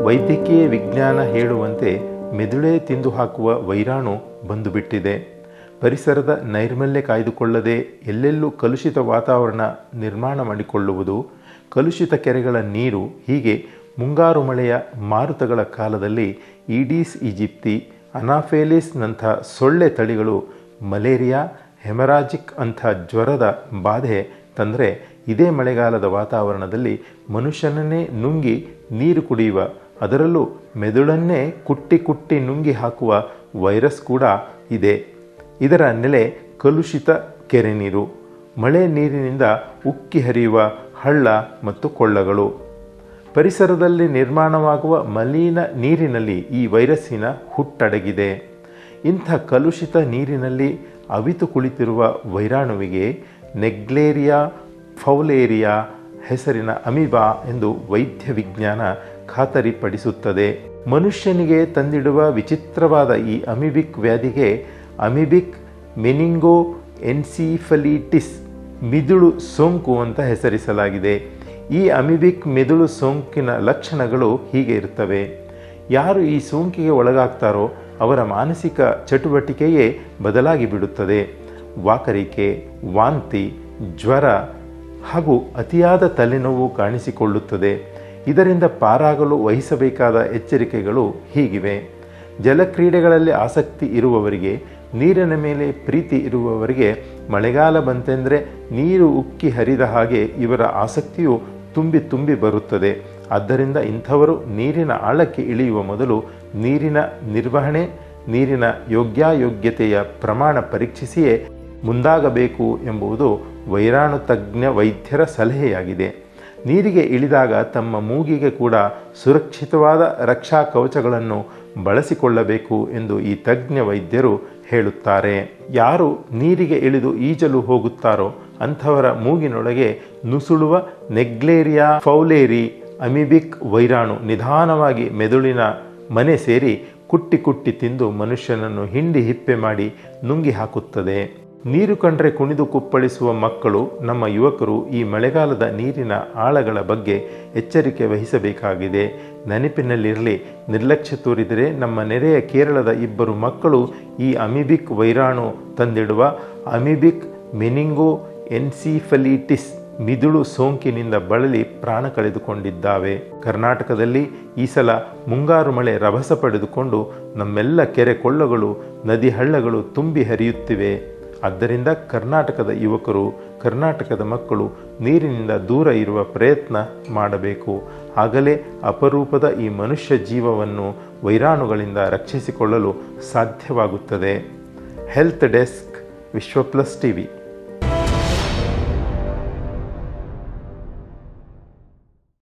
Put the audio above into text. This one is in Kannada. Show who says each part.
Speaker 1: ವೈದ್ಯಕೀಯ ವಿಜ್ಞಾನ ಹೇಳುವಂತೆ ಮೆದುಳೇ ತಿಂದು ಹಾಕುವ ವೈರಾಣು ಬಂದುಬಿಟ್ಟಿದೆ. ಪರಿಸರದ ನೈರ್ಮಲ್ಯ ಕಾಯ್ದುಕೊಳ್ಳದೆ ಎಲ್ಲೆಲ್ಲೂ ಕಲುಷಿತ ವಾತಾವರಣ ನಿರ್ಮಾಣ ಮಾಡಿಕೊಳ್ಳುವುದು, ಕಲುಷಿತ ಕೆರೆಗಳ ನೀರು, ಹೀಗೆ ಮುಂಗಾರು ಮಳೆಯ ಮಾರುತಗಳ ಕಾಲದಲ್ಲಿ ಈಡೀಸ್ ಈಜಿಪ್ತಿ, ಅನಾಫೇಲಿಸ್ನಂಥ ಸೊಳ್ಳೆ ತಳಿಗಳು ಮಲೇರಿಯಾ, ಹೆಮರಾಜಿಕ್ ಅಂಥ ಜ್ವರದ ಬಾಧೆ ತಂದರೆ ಇದೇ ಮಳೆಗಾಲದ ವಾತಾವರಣದಲ್ಲಿ ಮನುಷ್ಯನನ್ನೇ ನುಂಗಿ ನೀರು ಕುಡಿಯುವ, ಅದರಲ್ಲೂ ಮೆದುಳನ್ನೇ ಕುಟ್ಟಿ ಕುಟ್ಟಿ ನುಂಗಿ ಹಾಕುವ ವೈರಸ್ ಕೂಡ ಇದೆ. ಇದರ ನೆಲೆ ಕಲುಷಿತ ಕೆರೆ ನೀರು, ಮಳೆ ನೀರಿನಿಂದ ಉಕ್ಕಿ ಹರಿಯುವ ಹಳ್ಳ ಮತ್ತು ಕೊಳ್ಳಗಳು. ಪರಿಸರದಲ್ಲಿ ನಿರ್ಮಾಣವಾಗುವ ಮಲಿನ ನೀರಿನಲ್ಲಿ ಈ ವೈರಸ್ಸಿನ ಹುಟ್ಟಡಗಿದೆ. ಇಂಥ ಕಲುಷಿತ ನೀರಿನಲ್ಲಿ ಅವಿತು ಕುಳಿತಿರುವ ವೈರಾಣುವಿಗೆ ನೆಗ್ಲೇರಿಯಾ ಫೌಲೇರಿಯಾ ಹೆಸರಿನ ಅಮೀಬಾ ಎಂದು ವೈದ್ಯ ವಿಜ್ಞಾನ ಖಾತರಿಪಡಿಸುತ್ತದೆ. ಮನುಷ್ಯನಿಗೆ ತಂದಿಡುವ ವಿಚಿತ್ರವಾದ ಈ ಅಮೀಬಿಕ್ ವ್ಯಾಧಿಗೆ ಅಮೀಬಿಕ್ ಮೆನಿಂಗೋ ಎನ್ಸಿಫಲಿಟಿಸ್ ಮಿದುಳು ಸೋಂಕು ಅಂತ ಹೆಸರಿಸಲಾಗಿದೆ. ಈ ಅಮೀಬಿಕ್ ಮೆದುಳು ಸೋಂಕಿನ ಲಕ್ಷಣಗಳು ಹೀಗೆ ಇರುತ್ತವೆ. ಯಾರು ಈ ಸೋಂಕಿಗೆ ಒಳಗಾಗ್ತಾರೋ ಅವರ ಮಾನಸಿಕ ಚಟುವಟಿಕೆಯೇ ಬದಲಾಗಿ ಬಿಡುತ್ತದೆ. ವಾಕರಿಕೆ, ವಾಂತಿ, ಜ್ವರ ಹಾಗೂ ಅತಿಯಾದ ತಲೆನೋವು ಕಾಣಿಸಿಕೊಳ್ಳುತ್ತದೆ. ಇದರಿಂದ ಪಾರಾಗಲು ವಹಿಸಬೇಕಾದ ಎಚ್ಚರಿಕೆಗಳು ಹೀಗಿವೆ. ಜಲಕ್ರೀಡೆಗಳಲ್ಲಿ ಆಸಕ್ತಿ ಇರುವವರಿಗೆ, ನೀರಿನ ಮೇಲೆ ಪ್ರೀತಿ ಇರುವವರಿಗೆ ಮಳೆಗಾಲ ಬಂತೆಂದರೆ ನೀರು ಉಕ್ಕಿ ಹರಿದ ಹಾಗೆ ಇವರ ಆಸಕ್ತಿಯು ತುಂಬಿ ತುಂಬಿ ಬರುತ್ತದೆ. ಆದ್ದರಿಂದ ಇಂಥವರು ನೀರಿನ ಆಳಕ್ಕೆ ಇಳಿಯುವ ಮೊದಲು ನೀರಿನ ನಿರ್ವಹಣೆ, ನೀರಿನ ಯೋಗ್ಯಾಯೋಗ್ಯತೆಯ ಪ್ರಮಾಣ ಪರೀಕ್ಷಿಸಿಯೇ ಮುಂದಾಗಬೇಕು ಎಂಬುದು ವೈರಾಣು ತಜ್ಞ ವೈದ್ಯರ ಸಲಹೆಯಾಗಿದೆ. ನೀರಿಗೆ ಇಳಿದಾಗ ತಮ್ಮ ಮೂಗಿಗೆ ಕೂಡ ಸುರಕ್ಷಿತವಾದ ರಕ್ಷಾ ಕವಚಗಳನ್ನು ಬಳಸಿಕೊಳ್ಳಬೇಕು ಎಂದು ಈ ತಜ್ಞ ವೈದ್ಯರು ಹೇಳುತ್ತಾರೆ. ಯಾರು ನೀರಿಗೆ ಇಳಿದು ಈಜಲು ಹೋಗುತ್ತಾರೋ ಅಂಥವರ ಮೂಗಿನೊಳಗೆ ನುಸುಳುವ ನೆಗ್ಲೇರಿಯಾ ಫೌಲೇರಿ ಅಮೀಬಿಕ್ ವೈರಾಣು ನಿಧಾನವಾಗಿ ಮೆದುಳಿನ ಮನೆ ಸೇರಿ ಕುಟ್ಟಿ ಕುಟ್ಟಿ ತಿಂದು ಮನುಷ್ಯನನ್ನು ಹಿಂಡಿ ಹಿಪ್ಪೆ ಮಾಡಿ ನುಂಗಿ ಹಾಕುತ್ತದೆ. ನೀರು ಕಂಡ್ರೆ ಕುಣಿದು ಕುಪ್ಪಳಿಸುವ ಮಕ್ಕಳು, ನಮ್ಮ ಯುವಕರು ಈ ಮಳೆಗಾಲದ ನೀರಿನ ಆಳಗಳ ಬಗ್ಗೆ ಎಚ್ಚರಿಕೆ ವಹಿಸಬೇಕಾಗಿದೆ. ನೆನಪಿನಲ್ಲಿರಲಿ, ನಿರ್ಲಕ್ಷ್ಯ ತೋರಿದರೆ ನಮ್ಮ ನೆರೆಯ ಕೇರಳದ ಇಬ್ಬರು ಮಕ್ಕಳು ಈ ಅಮೀಬಿಕ್ ವೈರಾಣು ತಂದಿಡುವ ಅಮೀಬಿಕ್ ಮೆನಿಂಗೋ ಎನ್ಸಿಫಲಿಟಿಸ್ ಮಿದುಳು ಸೋಂಕಿನಿಂದ ಬಳಲಿ ಪ್ರಾಣ ಕಳೆದುಕೊಂಡಿದ್ದಾವೆ. ಕರ್ನಾಟಕದಲ್ಲಿ ಈ ಸಲ ಮುಂಗಾರು ಮಳೆ ರಭಸ ಪಡೆದುಕೊಂಡು ನಮ್ಮೆಲ್ಲ ಕೆರೆ ಕೊಳ್ಳಗಳು, ನದಿ ಹಳ್ಳಗಳು ತುಂಬಿ ಹರಿಯುತ್ತಿವೆ. ಆದ್ದರಿಂದ ಕರ್ನಾಟಕದ ಯುವಕರು, ಕರ್ನಾಟಕದ ಮಕ್ಕಳು ನೀರಿನಿಂದ ದೂರ ಇರುವ ಪ್ರಯತ್ನ ಮಾಡಬೇಕು. ಆಗಲೇ ಅಪರೂಪದ ಈ ಮನುಷ್ಯ ಜೀವವನ್ನು ವೈರಾಣುಗಳಿಂದ ರಕ್ಷಿಸಿಕೊಳ್ಳಲು ಸಾಧ್ಯವಾಗುತ್ತದೆ. ಹೆಲ್ತ್ ಡೆಸ್ಕ್, ವಿಶ್ವ ಪ್ಲಸ್ ಟಿವಿ.